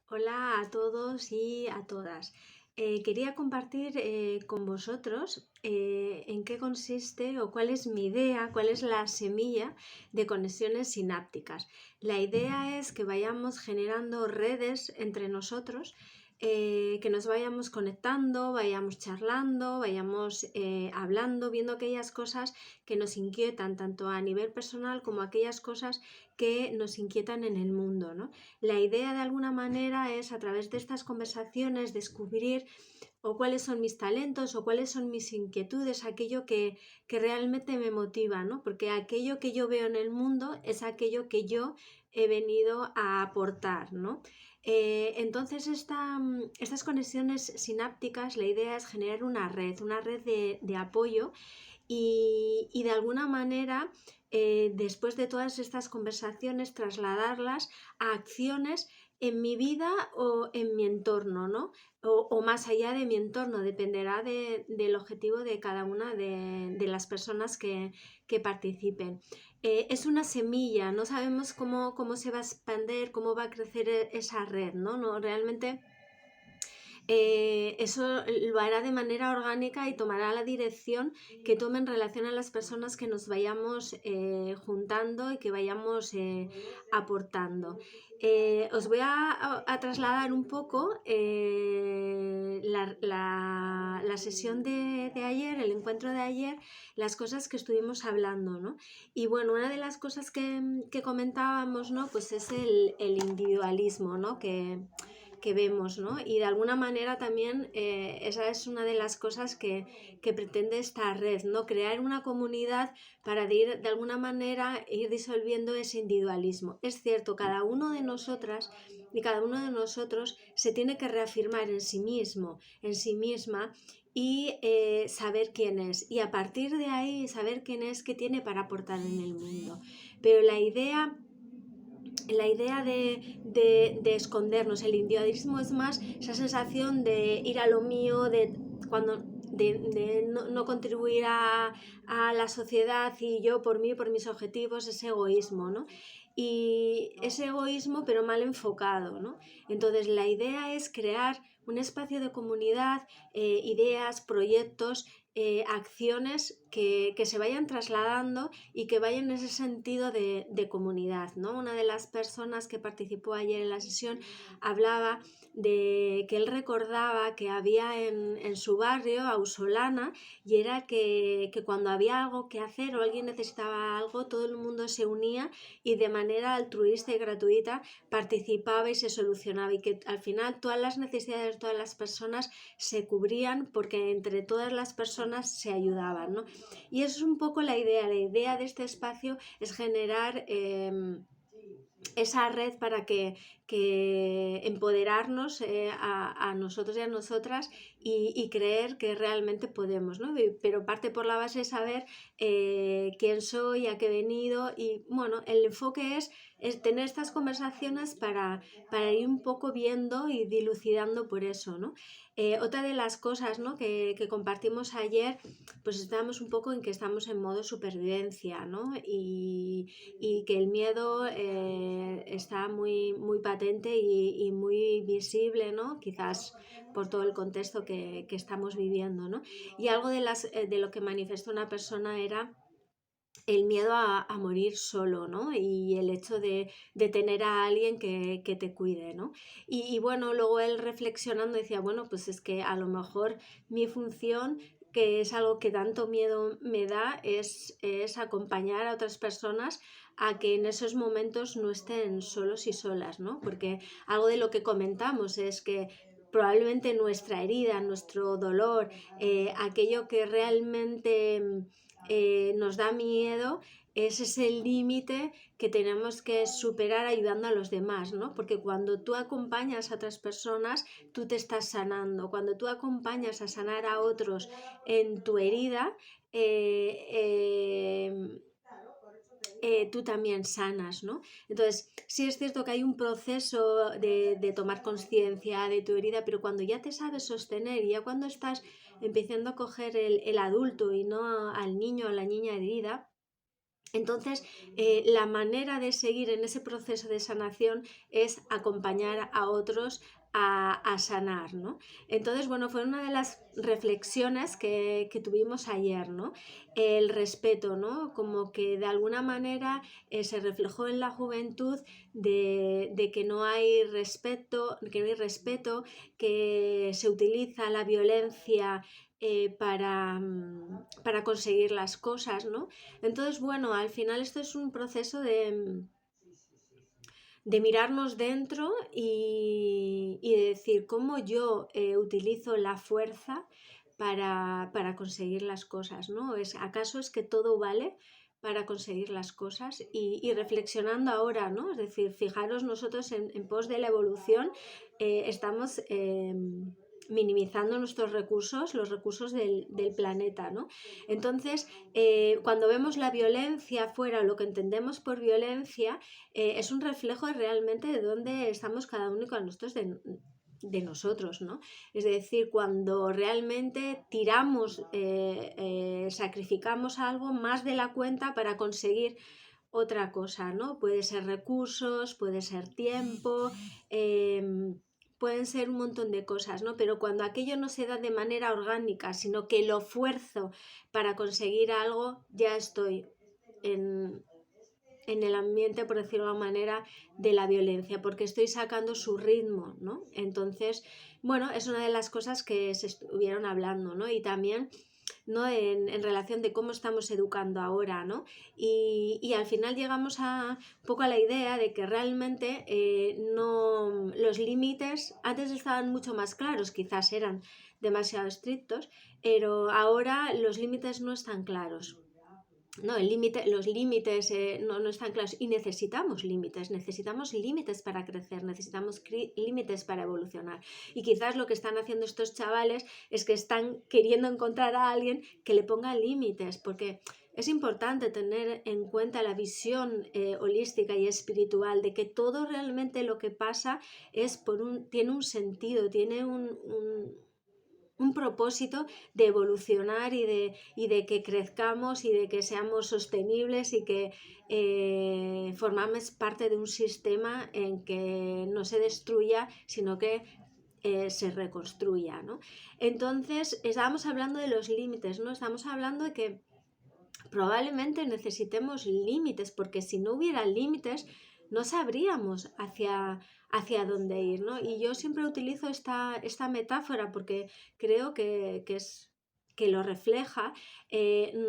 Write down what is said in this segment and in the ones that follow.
Hola a todos y a todas. Quería compartir con vosotros en qué consiste o cuál es mi idea, cuál es la semilla de conexiones sinápticas. La idea es que vayamos generando redes entre nosotros, que nos vayamos conectando, vayamos charlando, vayamos hablando, viendo aquellas cosas que nos inquietan, tanto a nivel personal como aquellas cosas que nos inquietan en el mundo, ¿no? La idea de alguna manera es a través de estas conversaciones descubrir o cuáles son mis talentos o cuáles son mis inquietudes, aquello que realmente me motiva, ¿no? Porque aquello que yo veo en el mundo es aquello que yo he venido a aportar, ¿no? Entonces estas conexiones sinápticas, la idea es generar una red de apoyo y de alguna manera, después de todas estas conversaciones, trasladarlas a acciones en mi vida o en mi entorno, ¿no? O más allá de mi entorno, dependerá del objetivo de cada una de las personas que participen. Es una semilla, no sabemos cómo se va a expandir, cómo va a crecer esa red, ¿no? No realmente eso lo hará de manera orgánica y tomará la dirección que tome en relación a las personas que nos vayamos juntando y que vayamos aportando. Os voy a trasladar un poco la sesión de ayer, el encuentro de ayer, las cosas que estuvimos hablando, ¿no? Y bueno, una de las cosas que comentábamos, ¿no? Pues es el individualismo, ¿no? Que vemos, ¿no? Y de alguna manera también esa es una de las cosas que pretende esta red, ¿no? Crear una comunidad para de alguna manera ir disolviendo ese individualismo. Es cierto, cada uno de nosotras y cada uno de nosotros se tiene que reafirmar en sí mismo, en sí misma y saber quién es. Y a partir de ahí saber quién es, qué tiene para aportar en el mundo. Pero la idea de escondernos, el individualismo es más esa sensación de ir a lo mío, de no contribuir a la sociedad y yo por mí, por mis objetivos, ese egoísmo, ¿no? Y ese egoísmo pero mal enfocado, ¿no? Entonces la idea es crear un espacio de comunidad, ideas, proyectos, acciones que se vayan trasladando y que vayan en ese sentido de comunidad, ¿no? Una de las personas que participó ayer en la sesión hablaba de que él recordaba que había en su barrio, Ausolana, y era que cuando había algo que hacer o alguien necesitaba algo, todo el mundo se unía y de manera altruista y gratuita participaba y se solucionaba y que al final todas las necesidades de todas las personas se cubrían porque entre todas las personas se ayudaban, ¿no? Y eso es un poco la idea de este espacio es generar esa red para que empoderarnos a nosotros y a nosotras y creer que realmente podemos, ¿no? Pero parte por la base de saber quién soy, a qué he venido y bueno, el enfoque es tener estas conversaciones para ir un poco viendo y dilucidando por eso, ¿no? Otra de las cosas, ¿no? que compartimos ayer, pues estábamos un poco en que estamos en modo supervivencia, ¿no? Y que el miedo está muy patente y muy visible, ¿no? Quizás por todo el contexto que estamos viviendo, ¿no? Y algo de lo que manifestó una persona era el miedo a morir solo, ¿no? Y el hecho de tener a alguien que te cuide, ¿no? Y bueno, luego él reflexionando decía, bueno, pues es que a lo mejor mi función que es algo que tanto miedo me da, es acompañar a otras personas a que en esos momentos no estén solos y solas, ¿no? Porque algo de lo que comentamos es que probablemente nuestra herida, nuestro dolor, aquello que realmente nos da miedo, es ese límite que tenemos que superar ayudando a los demás, ¿no? Porque cuando tú acompañas a otras personas, tú te estás sanando. Cuando tú acompañas a sanar a otros en tu herida, eh, eh, tú también sanas, ¿no? Entonces, sí es cierto que hay un proceso de tomar conciencia de tu herida, pero cuando ya te sabes sostener y ya cuando estás empezando a coger el adulto y no al niño o a la niña herida, Entonces, la manera de seguir en ese proceso de sanación es acompañar a otros a sanar, ¿no? Entonces, bueno, fue una de las reflexiones que tuvimos ayer, ¿no? El respeto, ¿no? Como que de alguna manera se reflejó en la juventud de que no hay respeto, que se utiliza la violencia para conseguir las cosas, ¿no? Entonces, bueno, al final esto es un proceso de mirarnos dentro y de decir cómo yo utilizo la fuerza para conseguir las cosas, ¿no? ¿Acaso es que todo vale para conseguir las cosas? Y reflexionando ahora, ¿no? Es decir, fijaros, nosotros en pos de la evolución estamos minimizando nuestros recursos, los recursos del planeta, ¿no? Entonces, cuando vemos la violencia afuera, lo que entendemos por violencia, es un reflejo realmente de dónde estamos cada uno y cada nosotros de nosotros, ¿no? Es decir, cuando realmente sacrificamos algo más de la cuenta para conseguir otra cosa, ¿no? Puede ser recursos, puede ser tiempo, pueden ser un montón de cosas, ¿no? Pero cuando aquello no se da de manera orgánica, sino que lo fuerzo para conseguir algo, ya estoy en el ambiente, por decirlo de alguna manera, de la violencia, porque estoy sacando su ritmo, ¿no? Entonces, bueno, es una de las cosas que se estuvieron hablando, ¿no? Y también, ¿no? En relación de cómo estamos educando ahora, ¿no? Y al final llegamos un poco a la idea de que realmente no, los límites antes estaban mucho más claros, quizás eran demasiado estrictos, pero ahora los límites no están claros. No, los límites no están claros y necesitamos límites para crecer, necesitamos límites para evolucionar. Y quizás lo que están haciendo estos chavales es que están queriendo encontrar a alguien que le ponga límites, porque es importante tener en cuenta la visión holística y espiritual de que todo realmente lo que pasa tiene un sentido, tiene un propósito de evolucionar y de que crezcamos y de que seamos sostenibles y que formamos parte de un sistema en que no se destruya, sino que se reconstruya, ¿no? Entonces, estábamos hablando de los límites, ¿no? Estamos hablando de que probablemente necesitemos límites, porque si no hubiera límites, no sabríamos hacia dónde ir, ¿no? Y yo siempre utilizo esta metáfora porque creo que lo refleja.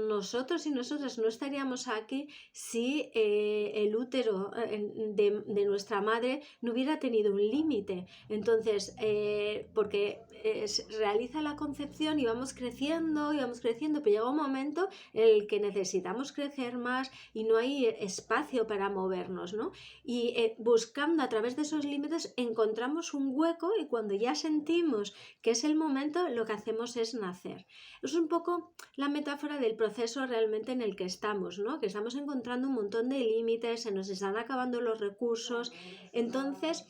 Nosotros y nosotras no estaríamos aquí si el útero de nuestra madre no hubiera tenido un límite. Entonces, porque realiza la concepción y vamos creciendo, pero llega un momento en el que necesitamos crecer más y no hay espacio para movernos, ¿no? Y buscando a través de esos límites encontramos un hueco y cuando ya sentimos que es el momento, lo que hacemos es nacer. Es un poco la metáfora del proceso realmente en el que estamos, ¿no? Que estamos encontrando un montón de límites, se nos están acabando los recursos. Entonces,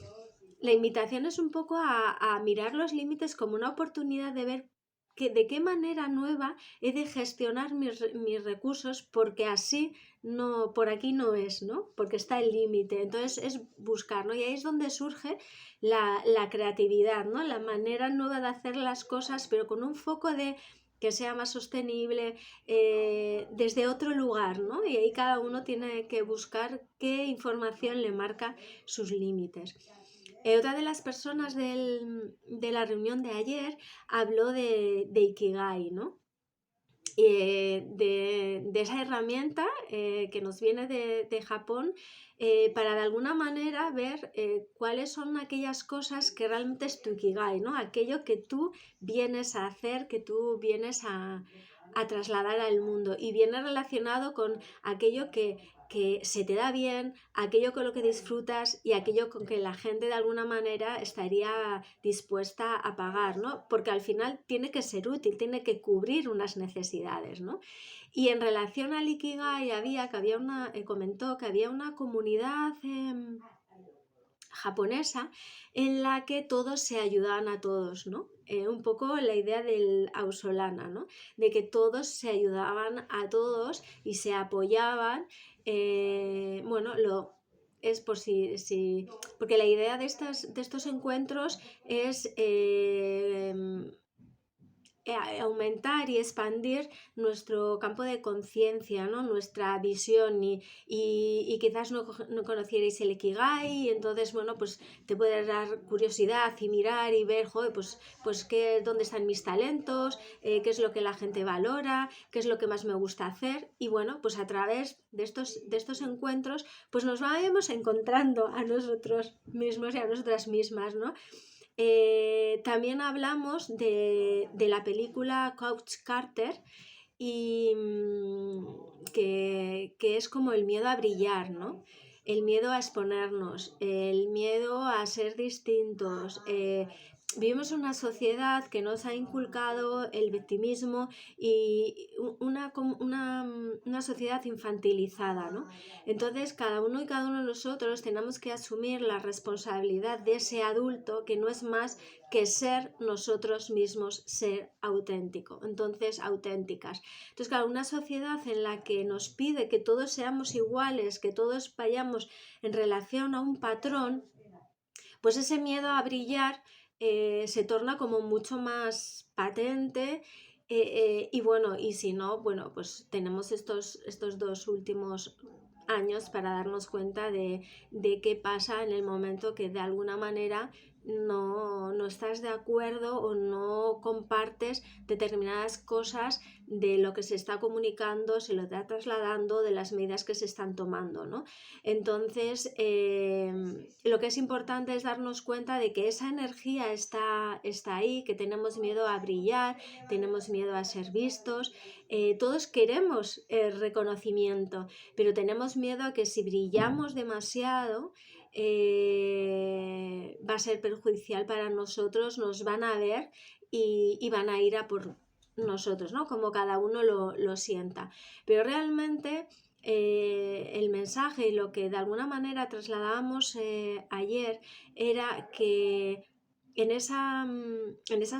la invitación es un poco a mirar los límites como una oportunidad de ver de qué manera nueva he de gestionar mis recursos, porque así no, por aquí no es, ¿no? Porque está el límite. Entonces es buscar, ¿no? Y ahí es donde surge la creatividad, ¿no? La manera nueva de hacer las cosas, pero con un foco de que sea más sostenible desde otro lugar, ¿no? Y ahí cada uno tiene que buscar qué información le marca sus límites. Otra de las personas de la reunión de ayer habló de Ikigai, ¿no? De esa herramienta que nos viene de Japón para de alguna manera ver cuáles son aquellas cosas que realmente es tu Ikigai, ¿no? Aquello que tú vienes a hacer, que tú vienes a trasladar al mundo y viene relacionado con aquello que se te da bien, aquello con lo que disfrutas y aquello con que la gente de alguna manera estaría dispuesta a pagar, ¿no? Porque al final tiene que ser útil, tiene que cubrir unas necesidades, ¿no? Y en relación al Ikigai comentó que había una comunidad japonesa en la que todos se ayudaban a todos, ¿no? Un poco la idea del Ausolana, ¿no? De que todos se ayudaban a todos y se apoyaban. Es por si porque la idea de estos encuentros es aumentar y expandir nuestro campo de conciencia, ¿no? Nuestra visión y quizás no conocierais el Ikigai y entonces, bueno, pues te puede dar curiosidad y mirar y ver, joder, pues dónde están mis talentos, qué es lo que la gente valora, qué es lo que más me gusta hacer y bueno, pues a través de estos encuentros pues nos vamos encontrando a nosotros mismos y a nosotras mismas, ¿no? También hablamos de la película Coach Carter y que es como el miedo a brillar, ¿no? El miedo a exponernos, el miedo a ser distintos. Vivimos en una sociedad que nos ha inculcado el victimismo y una sociedad infantilizada, ¿no? Entonces, cada uno y cada uno de nosotros tenemos que asumir la responsabilidad de ese adulto que no es más que ser nosotros mismos, ser auténtico. Entonces, auténticas. Entonces, claro, una sociedad en la que nos pide que todos seamos iguales, que todos vayamos en relación a un patrón, pues ese miedo a brillar se torna como mucho más patente y bueno, y si no, bueno, pues tenemos estos 2 últimos años para darnos cuenta de qué pasa en el momento que de alguna manera no estás de acuerdo o no compartes determinadas cosas de lo que se está comunicando, se lo está trasladando, de las medidas que se están tomando, ¿no? Entonces, lo que es importante es darnos cuenta de que esa energía está ahí, que tenemos miedo a brillar, tenemos miedo a ser vistos, todos queremos el reconocimiento, pero tenemos miedo a que si brillamos demasiado va a ser perjudicial para nosotros, nos van a ver y van a ir a por nosotros, ¿no? Como cada uno lo sienta. Pero realmente el mensaje y lo que de alguna manera trasladábamos ayer era que en esa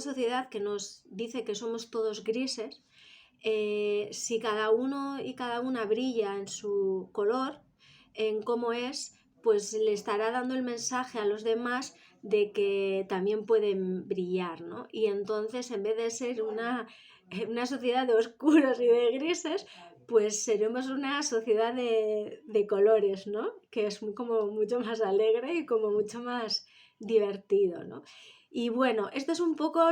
sociedad que nos dice que somos todos grises, si cada uno y cada una brilla en su color, en cómo es, pues le estará dando el mensaje a los demás de que también pueden brillar, ¿no? Y entonces, en vez de ser una sociedad de oscuros y de grises, pues seremos una sociedad de colores, ¿no? Que es como mucho más alegre y como mucho más divertido, ¿no? Y bueno, esto es un poco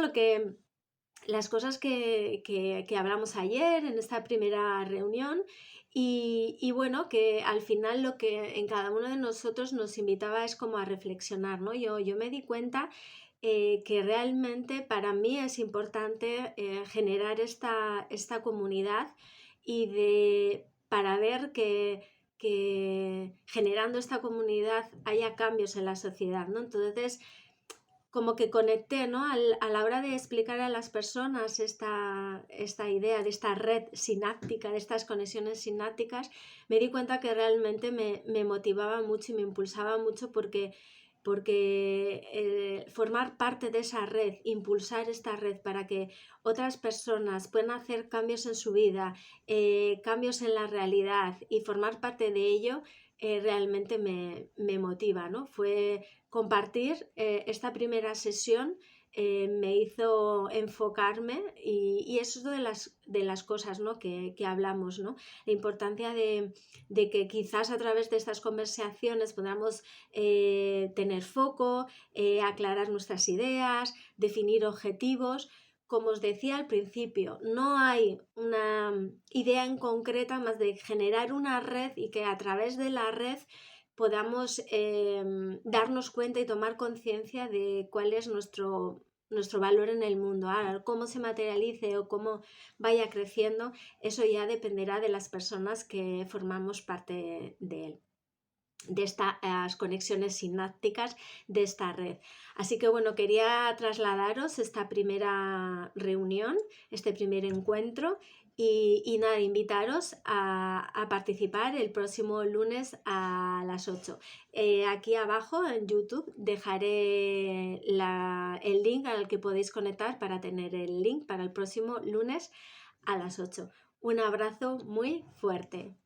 las cosas que hablamos ayer en esta primera reunión y bueno, que al final lo que en cada uno de nosotros nos invitaba es como a reflexionar, ¿no? Yo me di cuenta que realmente para mí es importante generar esta comunidad para ver que generando esta comunidad haya cambios en la sociedad, ¿no? Entonces, como que conecté, ¿no? A la hora de explicar a las personas esta idea de esta red sináptica, de estas conexiones sinápticas, me di cuenta que realmente me motivaba mucho y me impulsaba mucho porque formar parte de esa red, impulsar esta red para que otras personas puedan hacer cambios en su vida, cambios en la realidad y formar parte de ello, realmente me motiva, ¿no? Fue compartir esta primera sesión me hizo enfocarme y eso es de las cosas, ¿no? que hablamos, ¿no? La importancia de que quizás a través de estas conversaciones podamos tener foco, aclarar nuestras ideas, definir objetivos. Como os decía al principio, no hay una idea en concreta más de generar una red y que a través de la red podamos darnos cuenta y tomar conciencia de cuál es nuestro valor en el mundo. Ahora, cómo se materialice o cómo vaya creciendo, eso ya dependerá de las personas que formamos parte de él, de estas conexiones sinápticas de esta red. Así que bueno, quería trasladaros esta primera reunión, este primer encuentro Y nada, invitaros a participar el próximo lunes a las 8. Aquí abajo en YouTube dejaré el link al que podéis conectar para tener el link para el próximo lunes a las 8. Un abrazo muy fuerte.